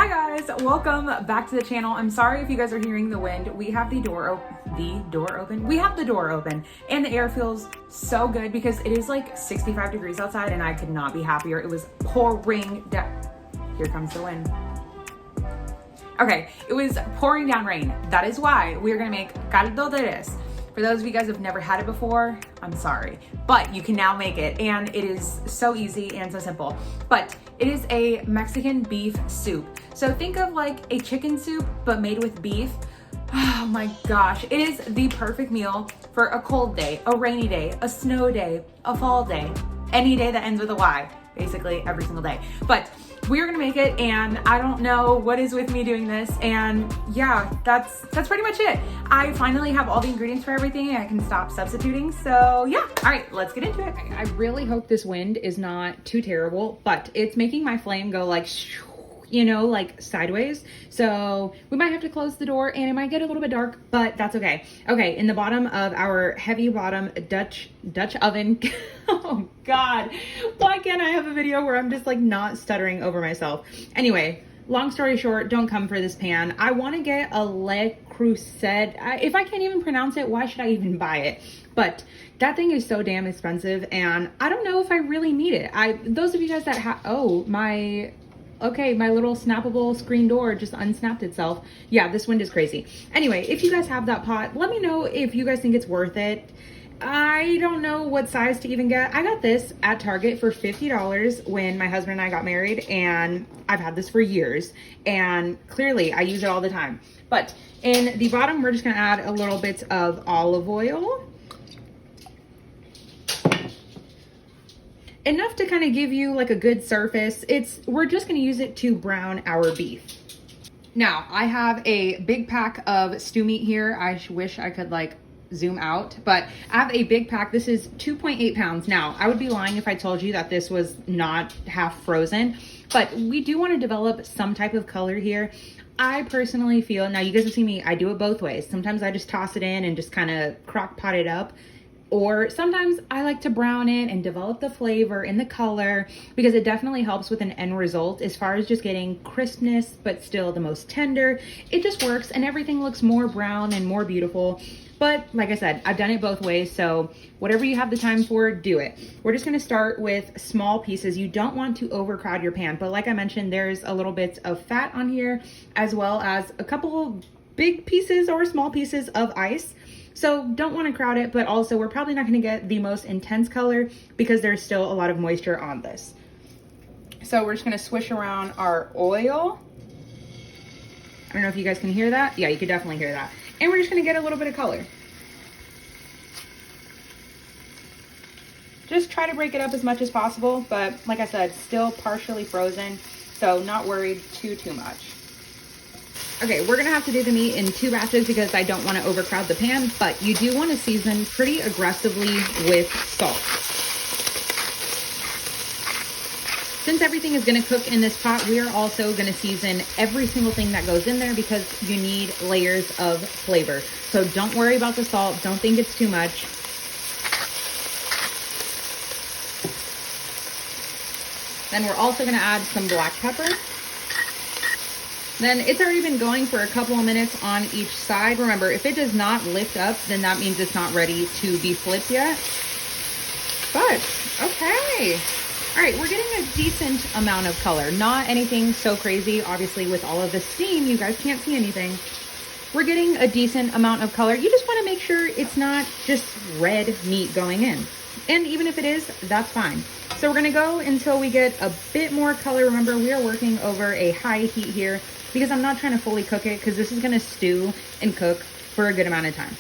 Hi guys, welcome back to the channel. I'm sorry if you guys are hearing the wind. We have the door open. We have the door open and the air feels so good because it is like 65 degrees outside and I could not be happier. It was pouring down. Here comes the wind. Okay, it was pouring down rain. That is why we're gonna make caldo de res. For those of you guys who have never had it before, I'm sorry, but you can now make it and it is so easy and so simple. But it is a Mexican beef soup. So think of like a chicken soup, but made with beef. Oh my gosh, it is the perfect meal for a cold day, a rainy day, a snow day, a fall day, any day that ends with a Y, basically every single day. But we're gonna make it and I don't know what is with me doing this, and yeah, that's pretty much it. I finally have all the ingredients for everything and I can stop substituting, so yeah. All right, let's get into it. I really hope this wind is not too terrible, but it's making my flame go like, you know, like sideways. So we might have to close the door and it might get a little bit dark, but that's okay. Okay, in the bottom of our heavy bottom Dutch oven. Oh God, why can't I have a video where I'm just like not stuttering over myself? Anyway, long story short, don't come for this pan. I want to get a Le Creuset. If I can't even pronounce it, why should I even buy it? But that thing is so damn expensive and I don't know if I really need it. Those of you guys that have, okay, my little snappable screen door just unsnapped itself. Yeah, this wind is crazy. Anyway, if you guys have that pot, let me know if you guys think it's worth it. I don't know what size to even get. I got this at Target for $50 when my husband and I got married, and I've had this for years, and clearly I use it all the time. But in the bottom, we're just gonna add a little bit of olive oil. Enough to kind of give you like a good surface. We're just gonna use it to brown our beef. Now, I have a big pack of stew meat here. I wish I could like zoom out, but I have a big pack. This is 2.8 pounds. Now, I would be lying if I told you that this was not half frozen, but we do want to develop some type of color here. I personally feel, now you guys have seen me, I do it both ways. Sometimes I just toss it in and just kind of crock pot it up. Or sometimes I like to brown it and develop the flavor and the color because it definitely helps with an end result as far as just getting crispness, but still the most tender. It just works and everything looks more brown and more beautiful. But like I said, I've done it both ways. So whatever you have the time for, do it. We're just gonna start with small pieces. You don't want to overcrowd your pan. But like I mentioned, there's a little bit of fat on here as well as a couple big pieces or small pieces of ice. So don't want to crowd it, but also we're probably not going to get the most intense color because there's still a lot of moisture on this. So we're just going to swish around our oil. I don't know if you guys can hear that. Yeah, you can definitely hear that. And we're just going to get a little bit of color. Just try to break it up as much as possible, but like I said, still partially frozen, so not worried too much. Okay, we're gonna have to do the meat in 2 batches because I don't want to overcrowd the pan, but you do want to season pretty aggressively with salt. Since everything is gonna cook in this pot, we are also gonna season every single thing that goes in there because you need layers of flavor. So don't worry about the salt, don't think it's too much. Then we're also gonna add some black pepper. Then it's already been going for a couple of minutes on each side. Remember, if it does not lift up, then that means it's not ready to be flipped yet. But, okay. All right, we're getting a decent amount of color. Not anything so crazy. Obviously, with all of the steam, you guys can't see anything. We're getting a decent amount of color. You just want to make sure it's not just red meat going in. And even if it is, that's fine. So we're gonna go until we get a bit more color. Remember, we are working over a high heat here because I'm not trying to fully cook it because this is gonna stew and cook for a good amount of time.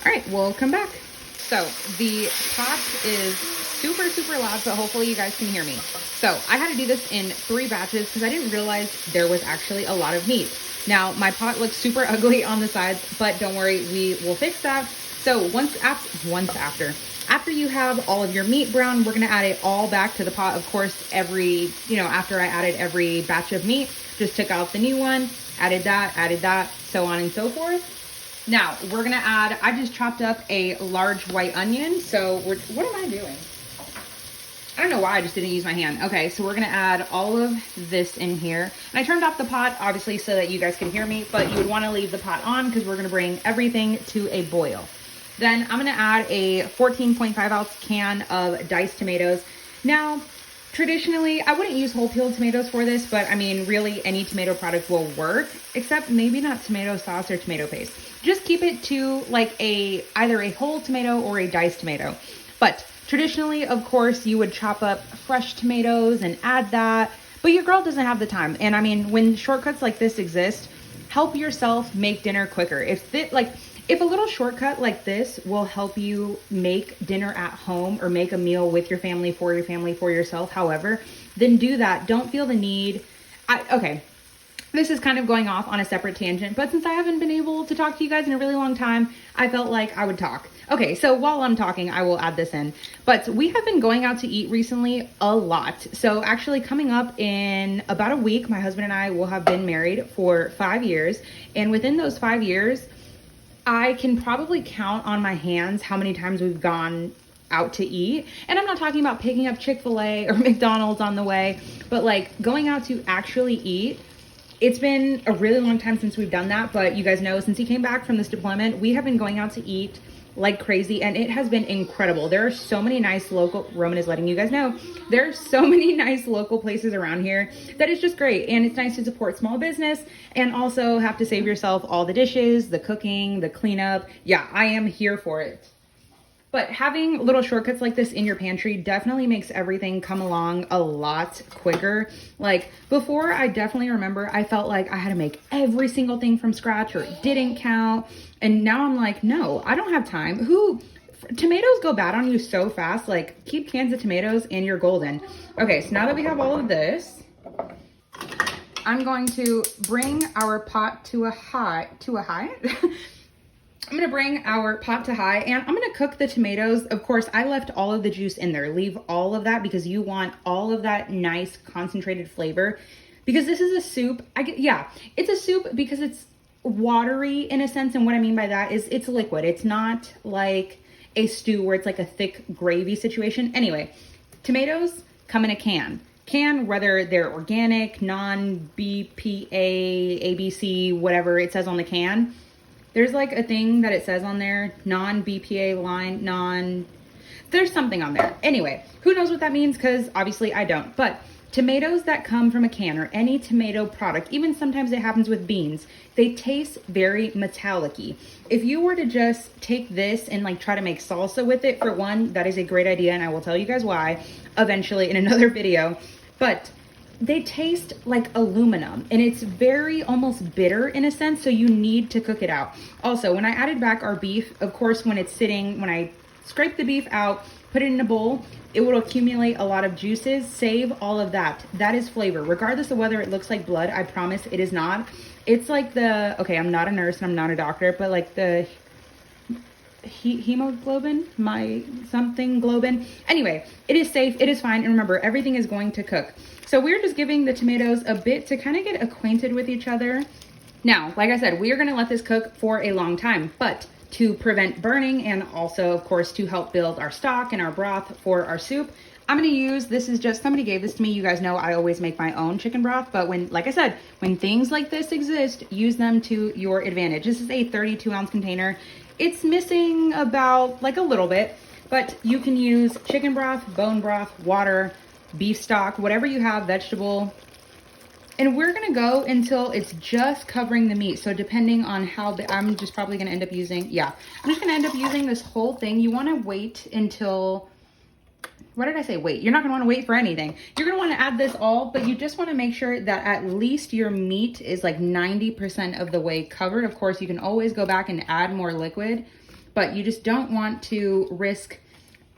All right, we'll come back. So the pot is super loud, so hopefully you guys can hear me. So I had to do this in 3 batches because I didn't realize there was actually a lot of meat. Now my pot looks super ugly on the sides, but don't worry, we will fix that. So after you have all of your meat brown, we're gonna add it all back to the pot. Of course, after I added every batch of meat, just took out the new one, added that, so on and so forth. Now, we're gonna add, I just chopped up a large white onion. So what am I doing? I don't know why I just didn't use my hand. Okay, so we're gonna add all of this in here. And I turned off the pot, obviously, so that you guys can hear me, but you would wanna leave the pot on because we're gonna bring everything to a boil. Then I'm gonna add a 14.5 ounce can of diced tomatoes. Now, traditionally, I wouldn't use whole peeled tomatoes for this, but I mean, really any tomato product will work, except maybe not tomato sauce or tomato paste. Just keep it to like either a whole tomato or a diced tomato. But traditionally, of course, you would chop up fresh tomatoes and add that, but your girl doesn't have the time. And I mean, when shortcuts like this exist, help yourself make dinner quicker. If a little shortcut like this will help you make dinner at home or make a meal with your family, for yourself, however, then do that. Don't feel the need. Okay, this is kind of going off on a separate tangent, but since I haven't been able to talk to you guys in a really long time, I felt like I would talk. Okay, so while I'm talking, I will add this in. But we have been going out to eat recently a lot. So actually coming up in about a week, my husband and I will have been married for 5 years. And within those 5 years, I can probably count on my hands how many times we've gone out to eat. And I'm not talking about picking up Chick-fil-A or McDonald's on the way, but like going out to actually eat. It's been a really long time since we've done that, but you guys know, since he came back from this deployment, we have been going out to eat like crazy, and it has been incredible. There are so many nice local, Roman is letting you guys know, there are so many nice local places around here that is just great. And it's nice to support small business and also have to save yourself all the dishes, the cooking, the cleanup. Yeah, I am here for it. But having little shortcuts like this in your pantry definitely makes everything come along a lot quicker. Like before, I definitely remember I felt like I had to make every single thing from scratch or it didn't count. And now I'm like, no, I don't have time. Tomatoes go bad on you so fast. Like keep cans of tomatoes and you're golden. Okay, so now that we have all of this, I'm going to bring our pot to a high. I'm gonna bring our pot to high and I'm gonna cook the tomatoes. Of course, I left all of the juice in there. Leave all of that because you want all of that nice concentrated flavor. Because this is a soup. It's a soup because it's watery in a sense. And what I mean by that is it's liquid. It's not like a stew where it's like a thick gravy situation. Anyway, tomatoes come in a can. Whether they're organic, non-BPA, ABC, whatever it says on the can. There's like a thing that it says on there, non-BPA line, there's something on there. Anyway, who knows what that means? Because obviously I don't. But tomatoes that come from a can or any tomato product, even sometimes it happens with beans, they taste very metallic-y. If you were to just take this and like try to make salsa with it, for one, that is a great idea. And I will tell you guys why eventually in another video. But they taste like aluminum and it's very almost bitter in a sense, so you need to cook it out. Also, when I added back our beef, of course, when I scrape the beef out, put it in a bowl, it will accumulate a lot of juices. Save all of that. That is flavor. Regardless of whether it looks like blood, I promise it is not. It's like okay, I'm not a nurse and I'm not a doctor, but like the hemoglobin, globin. Anyway, it is safe, it is fine, and remember, everything is going to cook. So we're just giving the tomatoes a bit to kind of get acquainted with each other. Now, like I said, we are gonna let this cook for a long time, but to prevent burning and also, of course, to help build our stock and our broth for our soup, I'm gonna use, this is just, somebody gave this to me. You guys know I always make my own chicken broth, but like I said, when things like this exist, use them to your advantage. This is a 32 ounce container. It's missing about like a little bit, but you can use chicken broth, bone broth, water, beef stock, whatever you have, vegetable. And we're gonna go until it's just covering the meat. So depending on how I'm just probably gonna end up using, I'm just gonna end up using this whole thing. You wanna wait until, what did I say? Wait, you're not gonna wanna wait for anything. You're gonna wanna add this all, but you just wanna make sure that at least your meat is like 90% of the way covered. Of course, you can always go back and add more liquid, but you just don't want to risk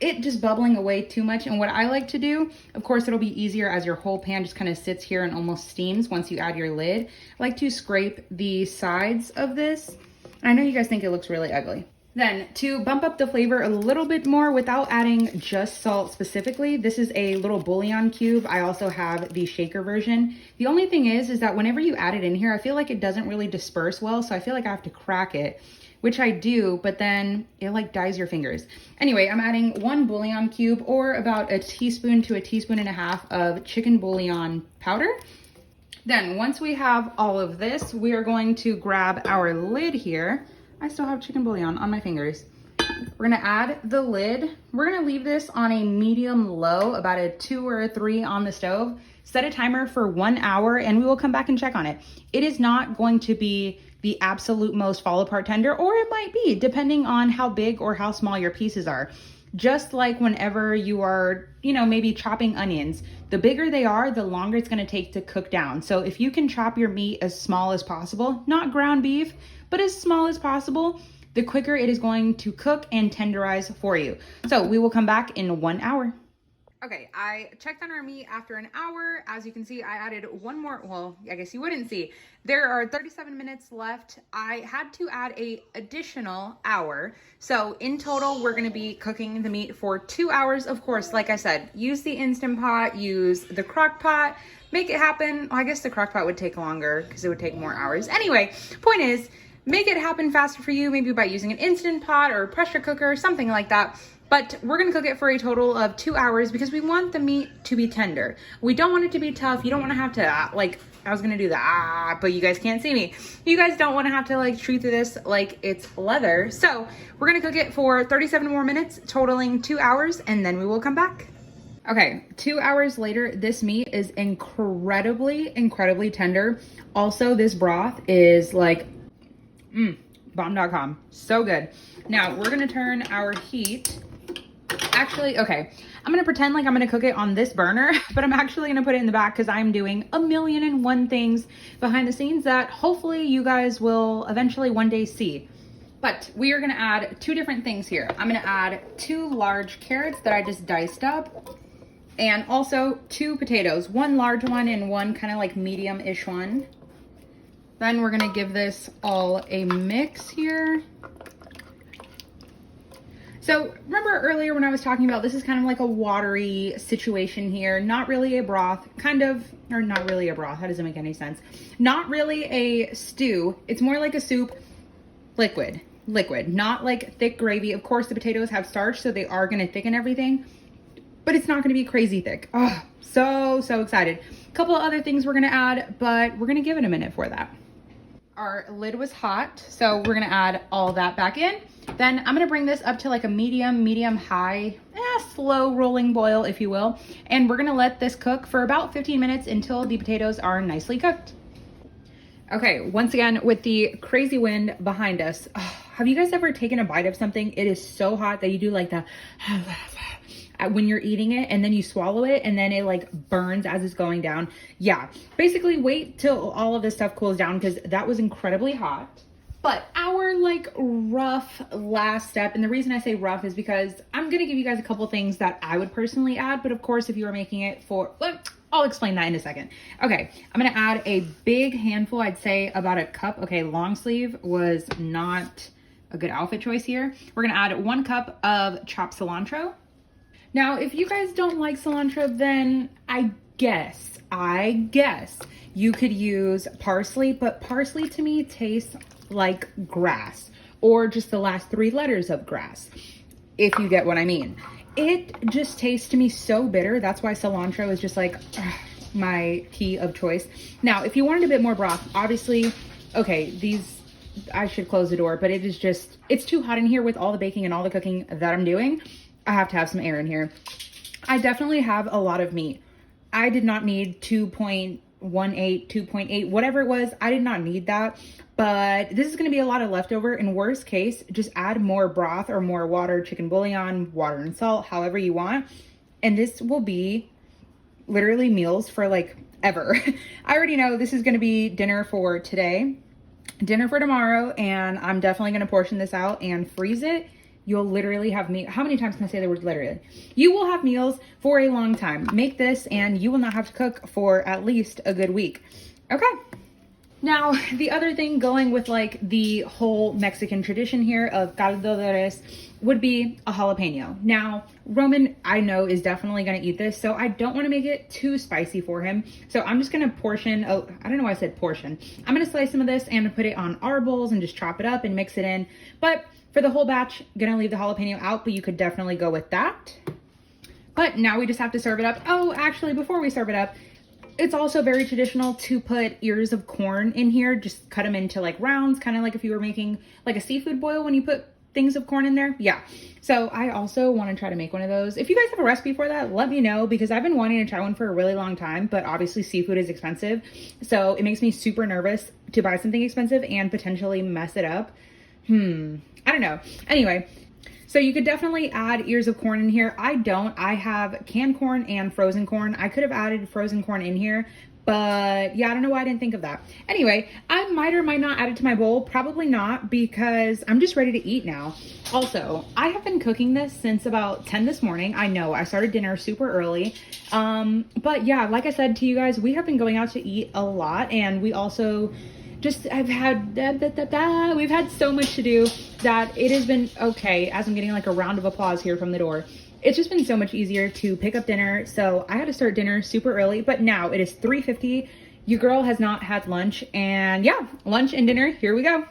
it just bubbling away too much. And what I like to do, of course, it'll be easier as your whole pan just kind of sits here and almost steams once you add your lid. I like to scrape the sides of this. I know you guys think it looks really ugly. Then to bump up the flavor a little bit more without adding just salt specifically, this is a little bouillon cube. I also have the shaker version. The only thing is that whenever you add it in here, I feel like it doesn't really disperse well. So I feel like I have to crack it, which I do, but then it like dyes your fingers. Anyway, I'm adding 1 bouillon cube or about a teaspoon to a teaspoon and a half of chicken bouillon powder. Then once we have all of this, we are going to grab our lid here. I still have chicken bouillon on my fingers. We're gonna add the lid. We're gonna leave this on a medium low, about a 2 or a 3 on the stove. Set a timer for 1 hour and we will come back and check on it. It is not going to be the absolute most fall apart tender, or it might be depending on how big or how small your pieces are. Just like whenever you are, you know, maybe chopping onions, the bigger they are, the longer it's gonna take to cook down. So if you can chop your meat as small as possible, not ground beef, but as small as possible, the quicker it is going to cook and tenderize for you. So we will come back in 1 hour. Okay, I checked on our meat after an hour. As you can see, I added 1 more, well, I guess you wouldn't see. There are 37 minutes left. I had to add a additional hour. So in total, we're gonna be cooking the meat for 2 hours. Of course, like I said, use the Instant Pot, use the crock pot, make it happen. Well, I guess the crock pot would take longer because it would take more hours. Anyway, point is, make it happen faster for you, maybe by using an Instant Pot or a pressure cooker or something like that. But we're gonna cook it for a total of 2 hours because we want the meat to be tender. We don't want it to be tough. You don't wanna have to, like, I was gonna do the but you guys can't see me. You guys don't wanna have to like chew through this like it's leather. So we're gonna cook it for 37 more minutes, totaling 2 hours, and then we will come back. Okay, 2 hours later, this meat is incredibly, incredibly tender. Also, this broth is like, bomb.com, so good. Now we're gonna turn our heat. Actually, okay, I'm gonna pretend like I'm gonna cook it on this burner, but I'm actually gonna put it in the back because I'm doing 1,000,001 things behind the scenes that hopefully you guys will eventually one day see. But we are gonna add 2 different things here. I'm gonna add 2 large carrots that I just diced up, and also 2 potatoes, 1 large one and 1 kind of like medium-ish one. Then we're gonna give this all a mix here. So remember earlier when I was talking about this is kind of like a watery situation here, not really a broth, kind of, or not really a broth, that doesn't make any sense. Not really a stew, it's more like a soup, liquid, not like thick gravy. Of course the potatoes have starch, so they are gonna thicken everything, but it's not gonna be crazy thick. Oh, so excited. A couple of other things we're gonna add, but we're gonna give it a minute for that. Our lid was hot, so we're gonna add all that back in. Then I'm gonna bring this up to like a medium high, slow rolling boil, if you will. And we're gonna let this cook for about 15 minutes until the potatoes are nicely cooked. Okay, once again, with the crazy wind behind us, have you guys ever taken a bite of something? It is so hot that you do like the when you're eating it and then you swallow it and then it like burns as it's going down. Yeah, basically wait till all of this stuff cools down because that was incredibly hot. But our like rough last step, and the reason I say rough is because I'm gonna give you guys a couple things that I would personally add, but of course if you are making it for, well, I'll explain that in a second. Okay, I'm gonna add a big handful, I'd say about a cup. Okay, long sleeve was not a good outfit choice here. We're gonna add 1 cup of chopped cilantro. Now, if you guys don't like cilantro, then I guess you could use parsley, but parsley to me tastes like grass, or just the last 3 letters of grass, if you get what I mean. It just tastes to me so bitter. That's why cilantro is just like my key of choice. Now, if you wanted a bit more broth, obviously, okay, I should close the door, but it is just, it's too hot in here with all the baking and all the cooking that I'm doing. I have to have some air in here. I definitely have a lot of meat. I did not need 2.18, 2.8, whatever it was. I did not need that, but this is gonna be a lot of leftover. In worst case, just add more broth or more water, chicken bouillon, water and salt, however you want. And this will be literally meals for like ever. I already know this is gonna be dinner for today, dinner for tomorrow, and I'm definitely gonna portion this out and freeze it. You'll literally have meat. How many times can I say the word literally? You will have meals for a long time. Make this and you will not have to cook for at least a good week. Okay. Now, the other thing going with like the whole Mexican tradition here of caldo de res would be a jalapeno. Now, Roman, I know, is definitely going to eat this, so I don't want to make it too spicy for him. So I'm just going to portion, I don't know why I said portion. I'm going to slice some of this and put it on our bowls and just chop it up and mix it in. But for the whole batch, going to leave the jalapeno out, but you could definitely go with that. But now we just have to serve it up. Oh, actually, before we serve it up, it's also very traditional to put ears of corn in here. Just cut them into like rounds, kind of like if you were making like a seafood boil when you put things of corn in there. Yeah. So I also want to try to make one of those. If you guys have a recipe for that, let me know, because I've been wanting to try one for a really long time, but obviously seafood is expensive. So it makes me super nervous to buy something expensive and potentially mess it up. I don't know. Anyway, so you could definitely add ears of corn in here. I don't. I have canned corn and frozen corn. I could have added frozen corn in here, but yeah, I don't know why I didn't think of that. Anyway, I might or might not add it to my bowl. Probably not, because I'm just ready to eat now. Also, I have been cooking this since about 10 this morning. I know I started dinner super early. But yeah, like I said to you guys, we have been going out to eat a lot, and we also we've had so much to do that it has been okay, as I'm getting like a round of applause here from the door. It's just been so much easier to pick up dinner. So I had to start dinner super early, but now it is 3:50. Your girl has not had lunch, and yeah, lunch and dinner, here we go.